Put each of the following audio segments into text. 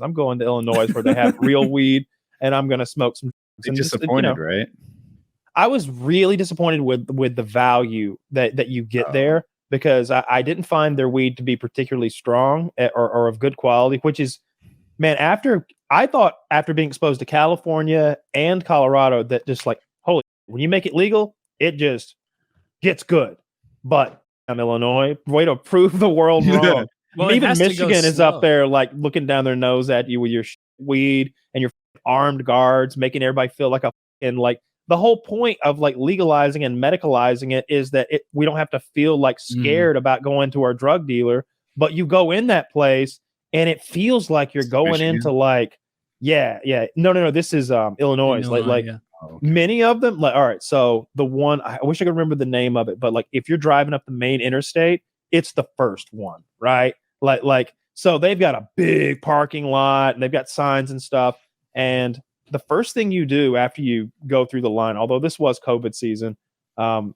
I'm going to Illinois where they have real weed, and I'm going to smoke some. You're disappointed, right? I was really disappointed with the value that you get there, because I didn't find their weed to be particularly strong or of good quality, which is, man, after being exposed to California and Colorado, that just like, holy, when you make it legal, it just gets good. But I'm Illinois, way to prove the world wrong. Well, even Michigan is up there, like looking down their nose at you with your weed and your armed guards, making everybody feel like like the whole point of like legalizing and medicalizing it is that we don't have to feel like scared about going to our drug dealer, but you go in that place and it feels like you're going Michigan? Into like, no, this is Illinois. Many of them, like, all right, so the one, I wish I could remember the name of it, but like if you're driving up the main interstate, it's the first one, right? Like so they've got a big parking lot and they've got signs and stuff, and the first thing you do after you go through the line, although this was COVID season,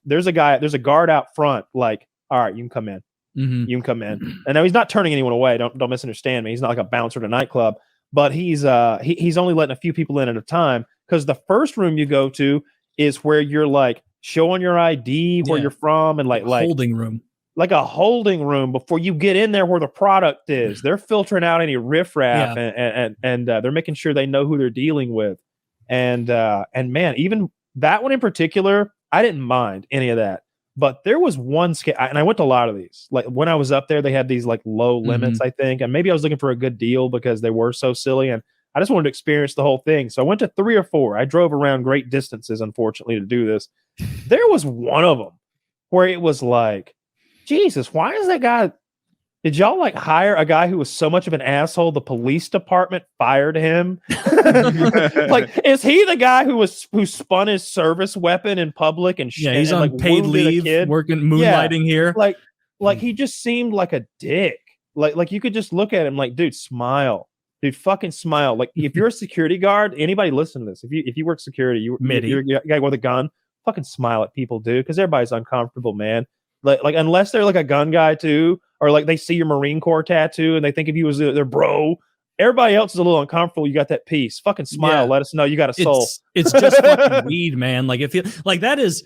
there's a guard out front, like, all right, you can come in. You can come in. And now he's not turning anyone away. Don't misunderstand me. He's not like a bouncer at a nightclub, but he's only letting a few people in at a time, because the first room you go to is where you're like showing your ID, where you're from, and like holding room. Like a holding room before you get in there where the product is. They're filtering out any riffraff and they're making sure they know who they're dealing with. And man, even that one in particular, I didn't mind any of that. But there was one and I went to a lot of these. Like when I was up there, they had these like low limits, I think. And maybe I was looking for a good deal because they were so silly. And I just wanted to experience the whole thing. So I went to 3 or 4. I drove around great distances, unfortunately, to do this. There was one of them where it was like, Jesus, why is that guy? Did y'all like hire a guy who was so much of an asshole? The police department fired him. Like, is he the guy who spun his service weapon in public and he's and, on like, paid leave, working moonlighting here. Like he just seemed like a dick. Like you could just look at him like, dude, smile. Dude, fucking smile. Like if you're a security guard, anybody listen to this. If you work security, you're a guy with a gun, fucking smile at people, dude, because everybody's uncomfortable, man. Like unless they're like a gun guy too, or like they see your Marine Corps tattoo and they think of you as their bro. Everybody else is a little uncomfortable. You got that piece. Fucking smile. Let us know you got a soul. It's just fucking weed, man. Like if you like that is.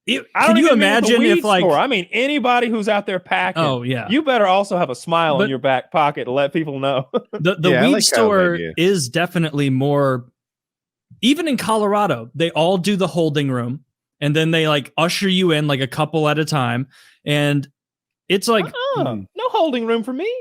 Can you imagine if like store. I mean anybody who's out there packing? Oh yeah, you better also have a smile in your back pocket to let people know. the weed store is definitely more. Even in Colorado, they all do the holding room. And then they like usher you in like a couple at a time. And it's like no holding room for me.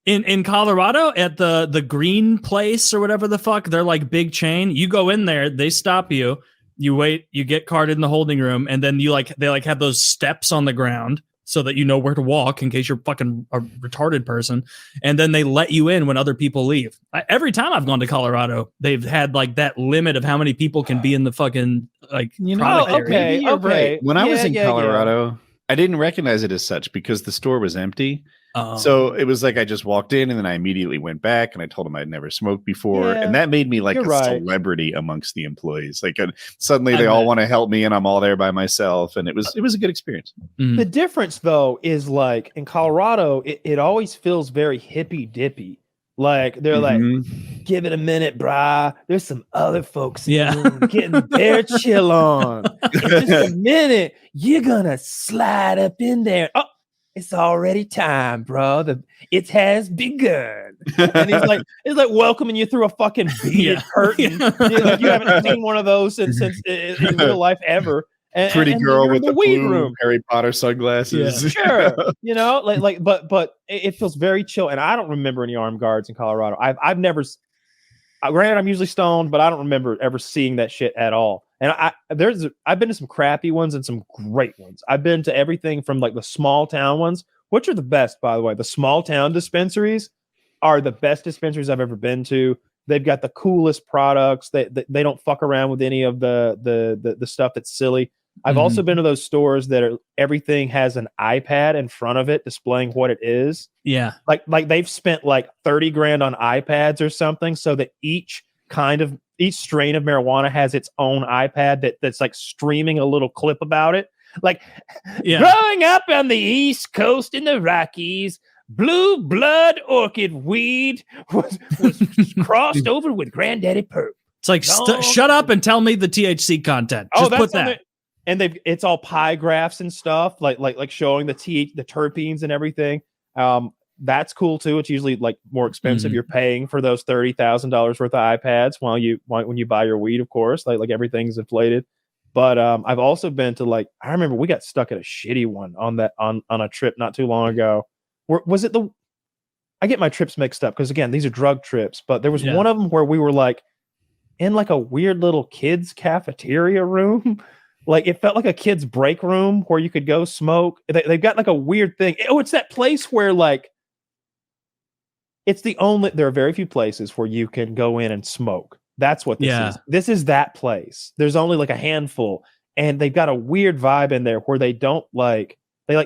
In Colorado at the green place or whatever the fuck, they're like big chain. You go in there, they stop you, you wait, you get carded in the holding room, and then they have those steps on the ground so that you know where to walk in case you're fucking a retarded person. And then they let you in when other people leave. Every time I've gone to Colorado, they've had like that limit of how many people can be in the fucking like product area. Okay. Right. When I was in Colorado, I didn't recognize it as such because the store was empty. So it was like I just walked in and then I immediately went back and I told them I'd never smoked before. And that made me like a celebrity amongst the employees. Like suddenly they all want to help me and I'm all there by myself. And it was a good experience. The difference though is like in Colorado, it always feels very hippy dippy. Like they're like, give it a minute, brah. There's some other folks getting their chill on. In just a minute, you're gonna slide up in there. Oh, it's already time, bro. It has begun. And he's like, it's like welcoming you through a fucking beaded curtain. You haven't seen one of those since in real life ever. Pretty girl with the weed room, Harry Potter sunglasses. Sure, but it feels very chill. And I don't remember any armed guards in Colorado. I've never. Granted, I'm usually stoned, but I don't remember ever seeing that shit at all. And I've been to some crappy ones and some great ones. I've been to everything from like the small town ones, which are the best, by the way. The small town dispensaries are the best dispensaries I've ever been to. They've got the coolest products. They don't fuck around with any of the stuff that's silly. I've also been to those stores that everything has an iPad in front of it displaying what it is. Yeah. Like they've spent like 30 grand on iPads or something so that each strain of marijuana has its own iPad that's like streaming a little clip about it. Like growing up on the East Coast in the Rockies, blue blood orchid weed was crossed over with granddaddy perp. It's like shut up and tell me the THC content. Just put that. And it's all pie graphs and stuff, like showing the terpenes and everything. That's cool too. It's usually like more expensive. You're paying for those $30,000 worth of iPads when you buy your weed, of course. Like everything's inflated. But I've also been to I remember we got stuck at a shitty one on a trip not too long ago. Was it I get my trips mixed up because again these are drug trips. But there was one of them where we were like in like a weird little kids cafeteria room. Like it felt like a kid's break room where you could go smoke. They've got like a weird thing. Oh, it's that place where there are very few places where you can go in and smoke. That's what this is. This is that place. There's only like a handful, and they've got a weird vibe in there where they don't they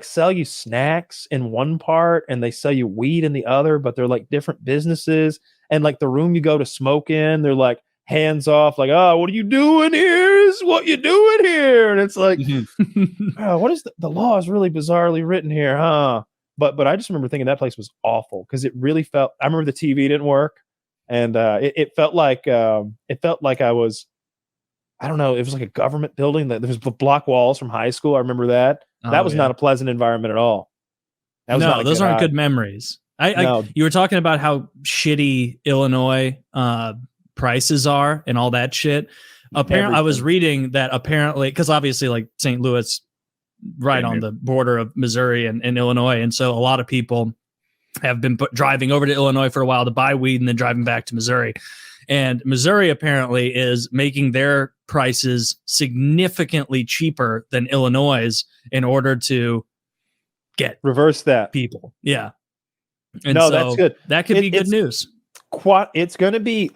sell you snacks in one part and they sell you weed in the other, but they're like different businesses. And like the room you go to smoke in, they're like hands off, like, oh, what are you doing here? Is what you doing here? And it's like, oh, what is the law is really bizarrely written here, huh? But I just remember thinking that place was awful because it really felt. I remember the TV didn't work, and it felt like I was. I don't know. It was like a government building that there was block walls from high school. I remember that. That was not a pleasant environment at all. No, those aren't good memories. You were talking about how shitty Illinois prices are and all that shit. Apparently, I was reading that apparently because obviously like St. Louis. Right on the border of Missouri and Illinois. And so a lot of people have been driving over to Illinois for a while to buy weed and then driving back to Missouri. And Missouri apparently is making their prices significantly cheaper than Illinois in order to reverse that people. Yeah. And no, that's good. That could be good news. It's going to be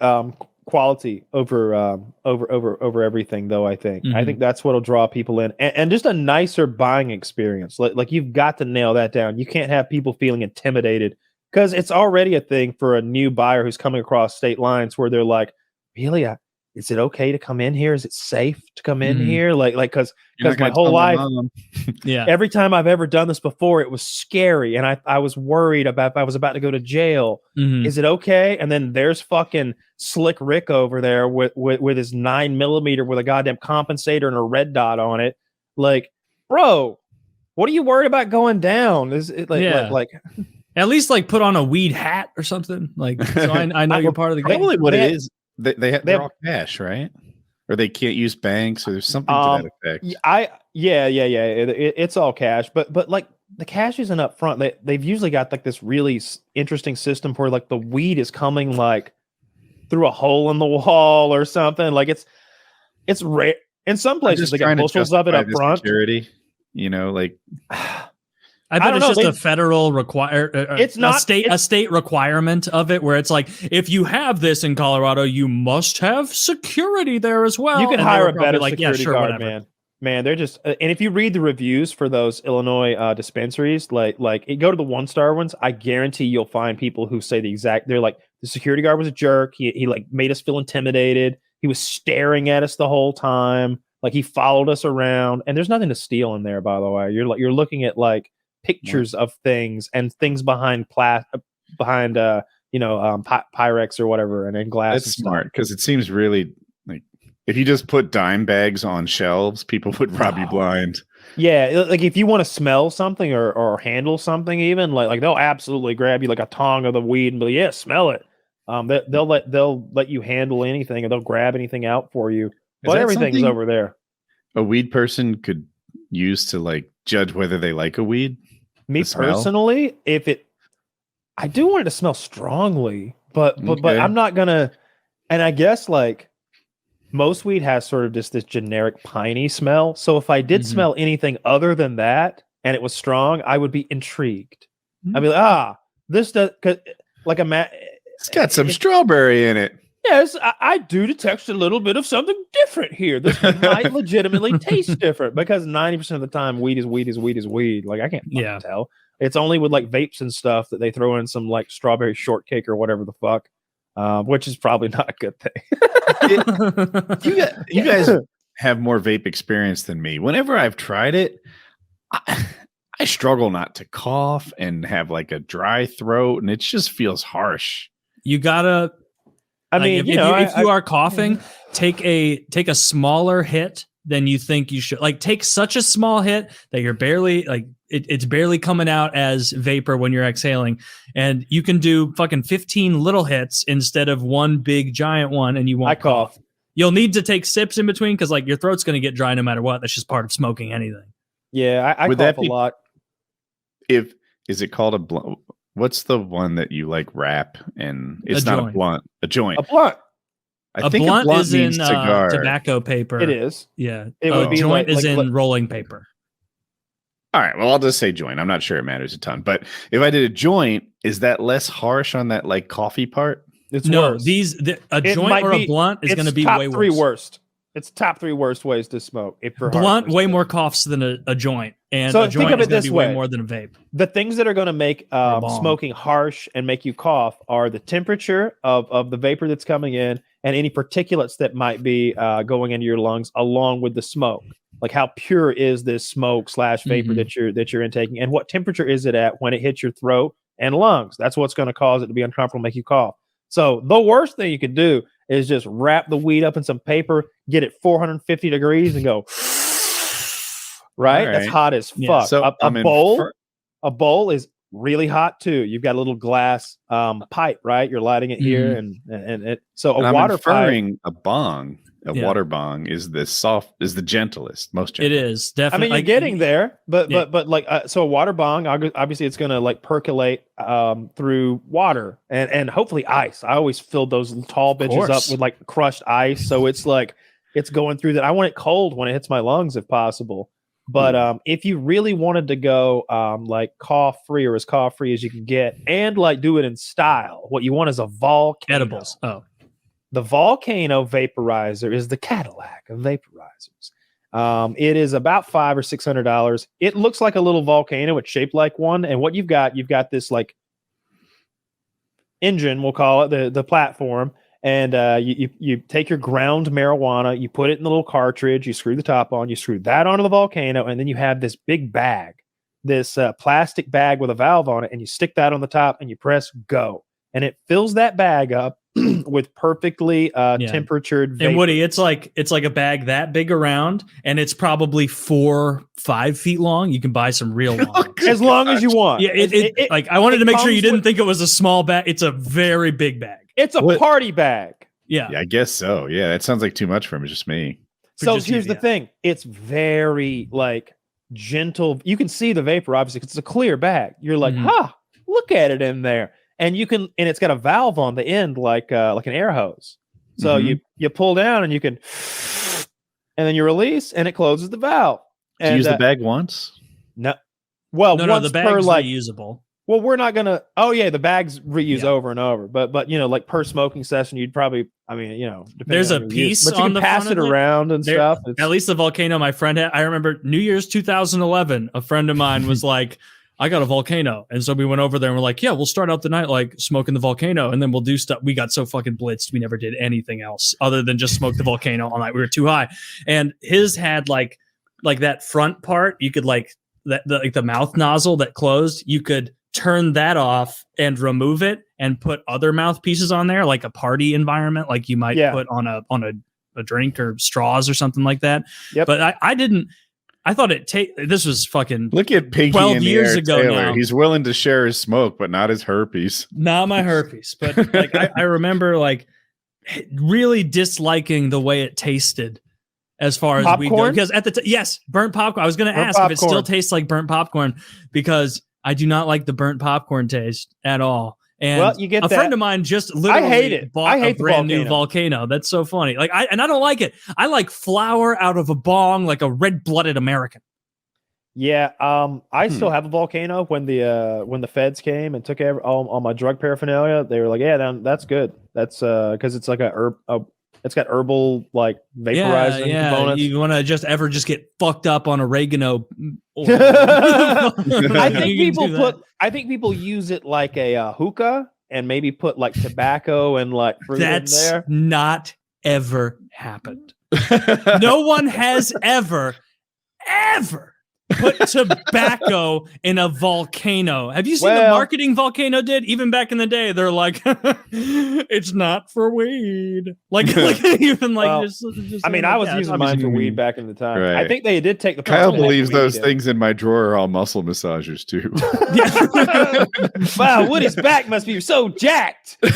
quality over everything though. I think that's what'll draw people in and just a nicer buying experience. Like you've got to nail that down. You can't have people feeling intimidated because it's already a thing for a new buyer who's coming across state lines where they're like, really, is it okay to come in here? Is it safe to come in here? Because my whole life, every time I've ever done this before, it was scary. And I was worried about if I was about to go to jail. Is it okay? And then there's fucking Slick Rick over there with his 9mm with a goddamn compensator and a red dot on it. Like, bro, what are you worried about going down? Is it like at least like put on a weed hat or something? Like, so I know you're part of the game. Probably what it is. They're all cash, right? Or they can't use banks, or there's something to that effect. It's all cash, but like the cash isn't up front. They've usually got like this really interesting system where like the weed is coming like through a hole in the wall or something. Like it's rare. In some places they got bushels of it up front. Security, like. I bet it's just a federal it's not a state requirement of it where it's like, if you have this in Colorado, you must have security there as well. You can hire a better security guard, man. They're just, and if you read the reviews for those Illinois dispensaries, like you go to the 1-star ones, I guarantee you'll find people who say they're like, the security guard was a jerk. He like made us feel intimidated. He was staring at us the whole time. Like he followed us around, and there's nothing to steal in there, by the way. You're looking at like pictures of things and things behind Pyrex or whatever, and in glass. That's smart because it seems really like if you just put dime bags on shelves, people would rob you blind. Yeah, like if you want to smell something or handle something, even like they'll absolutely grab you like a tong of the weed and be like, yeah, smell it. They'll let you handle anything and they'll grab anything out for you. But everything's over there. A weed person could use to like judge whether they like a weed. Me personally, I do want it to smell strongly, but I'm not gonna. And I guess like most weed has sort of just this generic piney smell. So if I did smell anything other than that and it was strong, I would be intrigued. I'd be like, this does like it's got some strawberry in it. Yes, I do detect a little bit of something different here. This might legitimately taste different because 90% of the time weed is weed. Like I can't tell. It's only with like vapes and stuff that they throw in some like strawberry shortcake or whatever the fuck, which is probably not a good thing. You guys have more vape experience than me. Whenever I've tried it, I struggle not to cough and have like a dry throat, and it just feels harsh. You gotta. I mean, if you are coughing, take a smaller hit than you think you should. Like, take such a small hit that you're barely like it's barely coming out as vapor when you're exhaling, and you can do fucking 15 little hits instead of one big giant one, and you won't cough. You'll need to take sips in between because like your throat's going to get dry no matter what. That's just part of smoking anything. Yeah, I cough a lot. Is it called a blunt? What's the one that you like wrap and it's not a blunt? A joint. A blunt. I think a blunt is means in cigar. Tobacco paper. It is. Yeah. It would be joint is in rolling paper. All right. Well, I'll just say joint. I'm not sure it matters a ton, but if I did a joint, is that less harsh on that like coffee part? It's worse. A joint or a blunt is going to be way worse. Three worst. It's top 3 worst ways to smoke. Blunt way more coughs than a joint, and so a joint is going to be way more than a vape. The things that are going to make smoking harsh and make you cough are the temperature of the vapor that's coming in, and any particulates that might be going into your lungs, along with the smoke. Like, how pure is this smoke / vapor that you're intaking, and what temperature is it at when it hits your throat and lungs? That's what's going to cause it to be uncomfortable, make you cough. So the worst thing you could do is just wrap the weed up in some paper, get it 450 degrees, and go. Right? That's hot as fuck. So a bowl is really hot too. You've got a little glass pipe, right? You're lighting it here, and it. So a water pipe. A bong. Water bong is the gentlest, most gentle. It is definitely. I mean, you're getting there, but like so a water bong, obviously it's going to like percolate through water and hopefully ice. I always filled those tall bitches up with like crushed ice, so it's like it's going through that. I want it cold when it hits my lungs if possible. But if you really wanted to go like cough free or as cough free as you can get, and like do it in style, what you want is a volcano. Edibles. Oh. The Volcano Vaporizer is the Cadillac of vaporizers. It is about $500 or $600. It looks like a little volcano. It's shaped like one. And what you've got this like engine, we'll call it the platform. And you take your ground marijuana, you put it in the little cartridge, you screw the top on, you screw that onto the volcano, and then you have this big bag, this plastic bag with a valve on it, and you stick that on the top and you press go. And it fills that bag up with perfectly temperatured vapor. And Woody, it's like a bag that big around, and it's probably 4-5 feet long. You can buy some real long. As long as you want. Yeah, like I wanted to make sure you didn't think it was a small bag. It's a very big bag. It's a party bag. Yeah, I guess so. Yeah, that sounds like too much for him. It's just me. So here's the thing. It's very like gentle. You can see the vapor, obviously, because it's a clear bag. You're like, look at it in there. And and it's got a valve on the end, like an air hose. So you pull down and you can, and then you release, and it closes the valve. Do you use the bag once? No. Well, once the bag's per like reusable. Well, we're not gonna. Oh yeah, the bags reuse over and over. But like per smoking session, you'd probably. I mean, there's a piece but you on can the pass front it around and stuff. At least the volcano my friend had. I remember New Year's 2011. A friend of mine was like, I got a volcano. And so we went over there and we're like, yeah, we'll start out the night like smoking the volcano, and then we'll do stuff. We got so fucking blitzed. We never did anything else other than just smoke the volcano all night. We were too high. And his had like that front part, you could like the mouth nozzle that closed, you could turn that off and remove it and put other mouthpieces on there, like a party environment, like you might put on a drink or straws or something like that. Yep. But I didn't. I thought this was fucking. Look at Pinky 12 years ago Taylor. now. He's willing to share his smoke, but not his herpes. Not my herpes, but like I remember like really disliking the way it tasted as far as we go. Because at the burnt popcorn. I was going to ask if it still tastes like burnt popcorn, because I do not like the burnt popcorn taste at all. And you get friend of mine just literally bought a brand new volcano. That's so funny. Like I don't like it. I like flour out of a bong, like a red-blooded American. Yeah, I still have a volcano. When the feds came and took all my drug paraphernalia, they were like, "Yeah, that's good. That's because it's like it's got herbal like vaporizing components. You want to just get fucked up on oregano. I think people use it like a hookah, and maybe put like tobacco and like fruit in there. That's not ever happened. No one has ever put tobacco in a volcano. Have you seen the marketing Volcano did? Even back in the day, they're like, it's not for weed. Like even like just I mean, I was using mine for weed back in the time. Right. I think they did take the Kyle believes those things in my drawer are all muscle massagers too. Wow, Woody's back must be so jacked. Look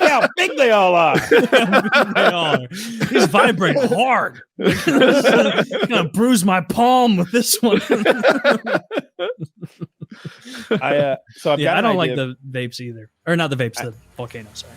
how big they all are. These vibrate hard. I'm gonna bruise my palm with this one. I don't like the vapes either, or not the vapes, the volcano. Sorry.